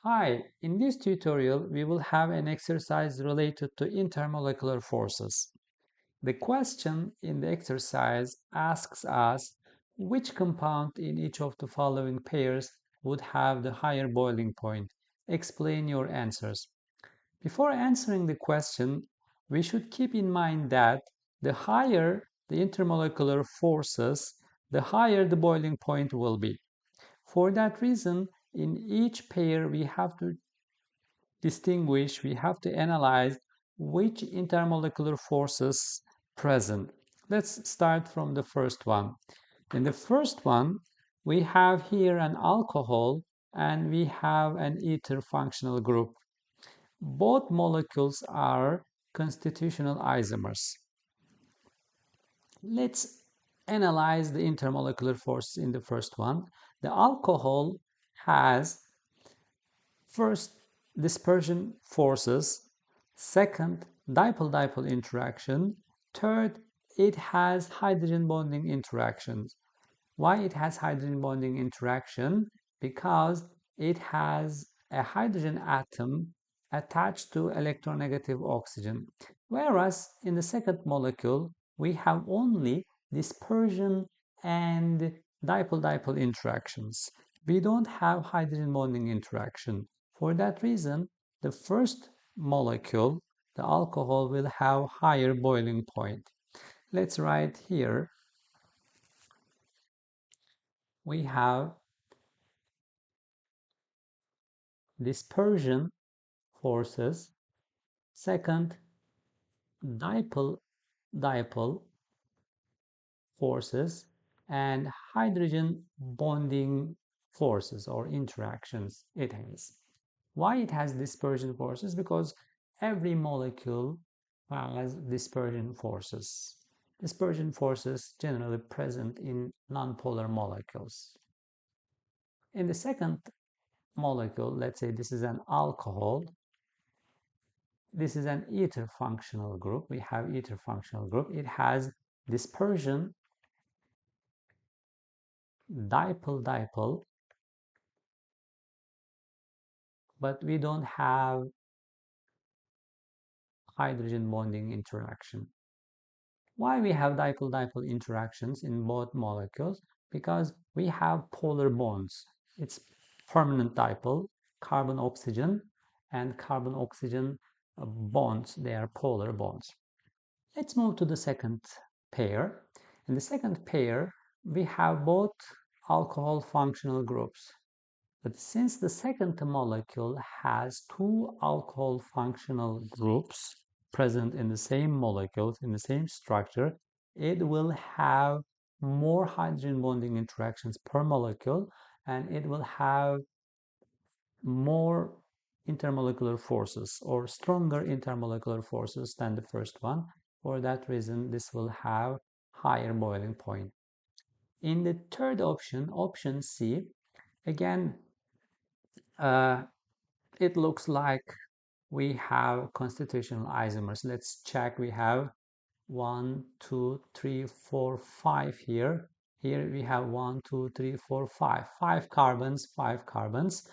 Hi, in this tutorial we will have an exercise related to intermolecular forces. The question in the exercise asks us which compound in each of the following pairs would have the higher boiling point. Explain your answers. Before answering the question, we should keep in mind that the higher the intermolecular forces, the higher the boiling point will be. For that reason, in each pair we have to we have to analyze which intermolecular forces present. Let's start from the first one. In the first one, we have here an alcohol and we have an ether functional group. Both molecules are constitutional isomers. Let's analyze the intermolecular forces in the first one. The alcohol has first dispersion forces, second dipole-dipole interaction, third it has hydrogen bonding interactions. Why it has hydrogen bonding interaction? Because it has a hydrogen atom attached to electronegative oxygen. Whereas in the second molecule, we have only dispersion and dipole-dipole interactions. We don't have hydrogen bonding interaction. For that reason, the first molecule, the alcohol, will have higher boiling point. Let's write here. We have dispersion forces, second dipole-dipole forces, and hydrogen bonding forces or interactions it has. Why it has dispersion forces? Because every molecule has dispersion forces. Dispersion forces generally present in nonpolar molecules. In the second molecule, let's say this is an alcohol, this is an ether functional group. We have ether functional group. It has dispersion, dipole-dipole, but we don't have hydrogen bonding interaction. Why we have dipole-dipole interactions in both molecules? Because we have polar bonds. It's permanent dipole, carbon-oxygen, and carbon-oxygen bonds. They are polar bonds. Let's move to the second pair. In the second pair, we have both alcohol functional groups. But since the second molecule has two alcohol functional groups present in the same molecules, in the same structure, it will have more hydrogen bonding interactions per molecule, and it will have more intermolecular forces or stronger intermolecular forces than the first one. For that reason, this will have higher boiling point. In the third option, option C, again, it looks like we have constitutional isomers. Let's check. We have 1, 2, 3, 4, 5 here. Here we have 1, 2, 3, 4, 5. 5 carbons, 5 carbons.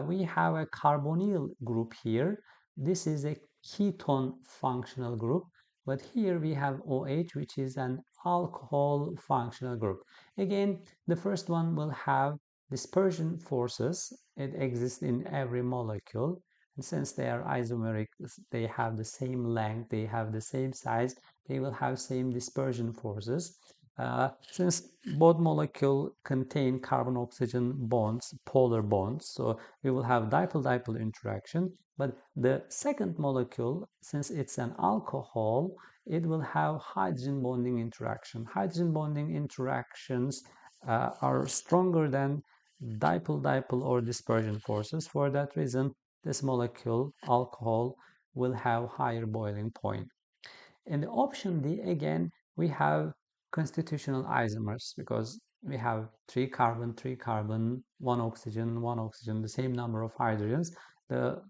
We have a carbonyl group here. This is a ketone functional group. But here we have OH, which is an alcohol functional group. Again, the first one will have dispersion forces. It exists in every molecule. And since they are isomeric, they have the same length, they have the same size, they will have same dispersion forces. Since both molecules contain carbon-oxygen bonds, polar bonds, so we will have dipole-dipole interaction. But the second molecule, since it's an alcohol, it will have hydrogen bonding interaction. Hydrogen bonding interactions are stronger than dipole-dipole or dispersion forces. For that reason, this molecule, alcohol, will have higher boiling point. In the option D, again, we have constitutional isomers because we have 3 carbon, 1 oxygen, the same number of hydrogens. The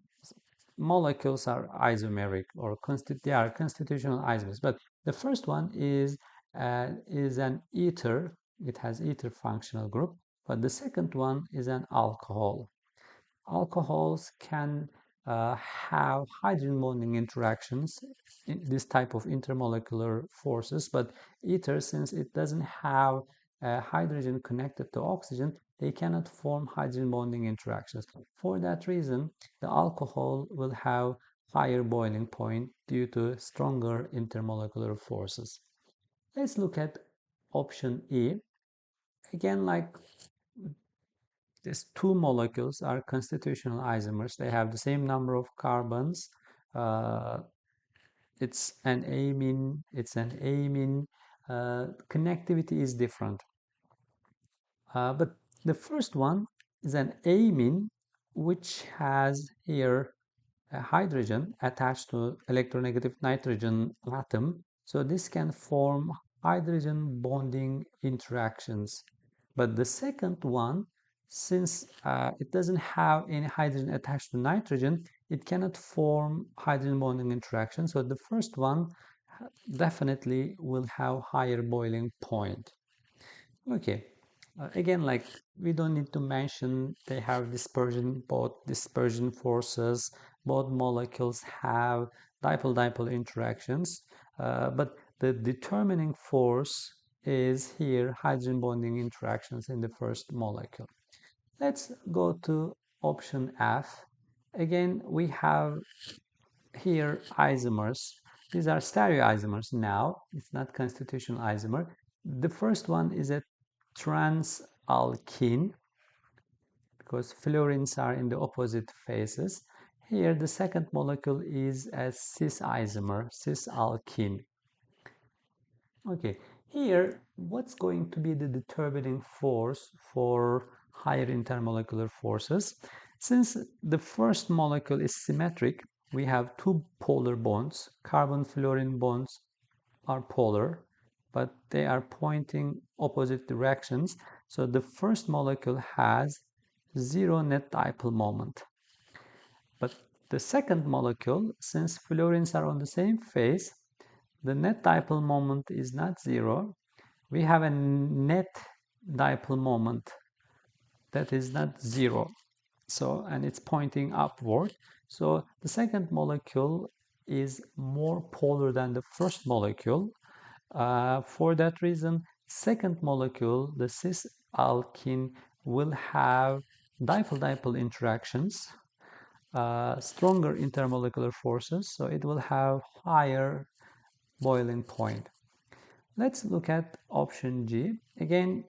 molecules are isomeric or they are constitutional isomers. But the first one is an ether. It has ether functional group. But the second one is an alcohol. alcohols can have hydrogen bonding interactions in this type of intermolecular forces, but ether, since it doesn't have hydrogen connected to oxygen, they cannot form hydrogen bonding interactions. For that reason, the alcohol will have higher boiling point due to stronger intermolecular forces. Let's look at option E. Again, like these two molecules are constitutional isomers. They have the same number of carbons. Uh, it's an amine, it's an amine. Connectivity is different. But the first one is an amine, which has here a hydrogen attached to electronegative nitrogen atom. So this can form hydrogen bonding interactions. But the second one, since it doesn't have any hydrogen attached to nitrogen, it cannot form hydrogen bonding interaction. So the first one definitely will have higher boiling point. Okay. Again, like we don't need to mention they have dispersion, both dispersion forces, both molecules have dipole-dipole interactions, but the determining force is here hydrogen bonding interactions in the first molecule. Let's go to option F. Again, we have here isomers. These are stereoisomers now. It's not constitutional isomer. The first one is a transalkene because fluorines are in the opposite phases. Here, the second molecule is a cis isomer, cisalkene. Okay, here, what's going to be the determining force for higher intermolecular forces? Since the first molecule is symmetric, we have two polar bonds. Carbon-fluorine bonds are polar, but they are pointing opposite directions. So the first molecule has zero net dipole moment. But the second molecule, since fluorines are on the same phase, the net dipole moment is not zero. We have a net dipole moment that is not zero. So, and it's pointing upward. So the second molecule is more polar than the first molecule. For that reason, second molecule, the cis-alkene, will have dipole-dipole interactions, stronger intermolecular forces, so it will have higher boiling point. Let's look at option G. Again,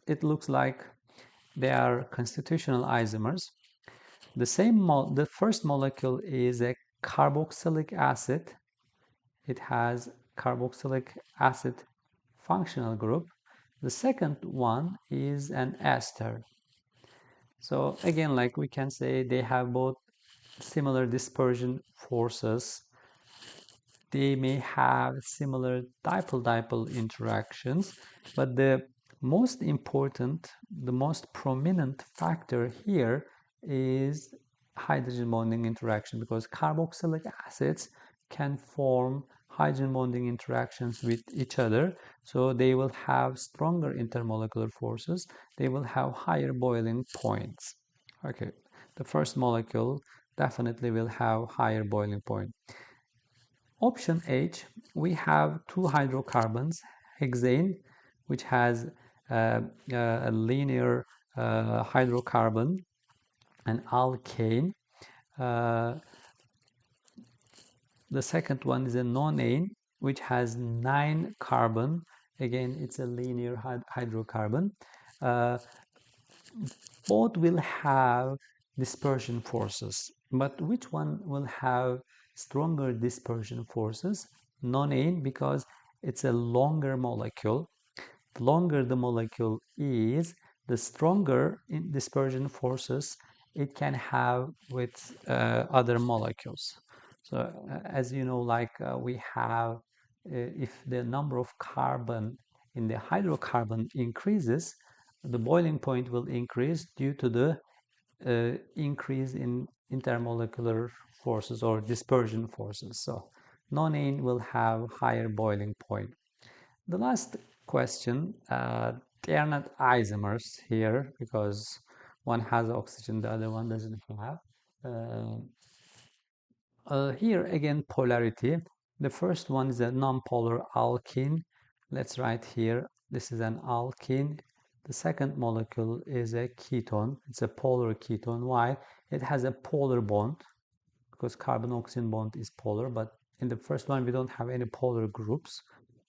it looks like they are constitutional isomers. The first molecule is a carboxylic acid. It has carboxylic acid functional group. The second one is an ester. So again, like we can say they have both similar dispersion forces. They may have similar dipole-dipole interactions, but the most important, the most prominent factor here is hydrogen bonding interaction, because carboxylic acids can form hydrogen bonding interactions with each other, so they will have stronger intermolecular forces, they will have higher boiling points. Okay, the first molecule definitely will have higher boiling point. Option H, we have two hydrocarbons, hexane, which has a linear hydrocarbon, and alkane. The second one is a nonane, which has 9 carbon. Again, it's a linear hydrocarbon. Both will have dispersion forces, but which one will have stronger dispersion forces? Nonane, because it's a longer molecule. The longer the molecule is, the stronger dispersion forces it can have with other molecules. So as you know, like we have, if the number of carbon in the hydrocarbon increases, the boiling point will increase due to the increase in intermolecular forces or dispersion forces. So nonane will have higher boiling point. The last question, they are not isomers here because One has oxygen, the other one doesn't have. Here again, polarity. The first one is a nonpolar alkene. Let's write here, this is an alkene. The second molecule is a ketone. It's a polar ketone. Why? It has a polar bond, because carbon-oxygen bond is polar, but in the first one we don't have any polar groups.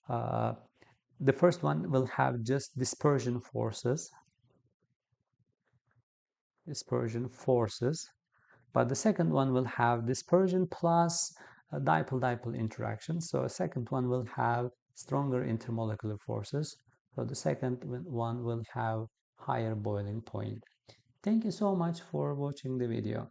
The first one will have just dispersion forces. But the second one will have dispersion plus dipole-dipole interaction. So a second one will have stronger intermolecular forces. So the second one will have higher boiling point. Thank you so much for watching the video.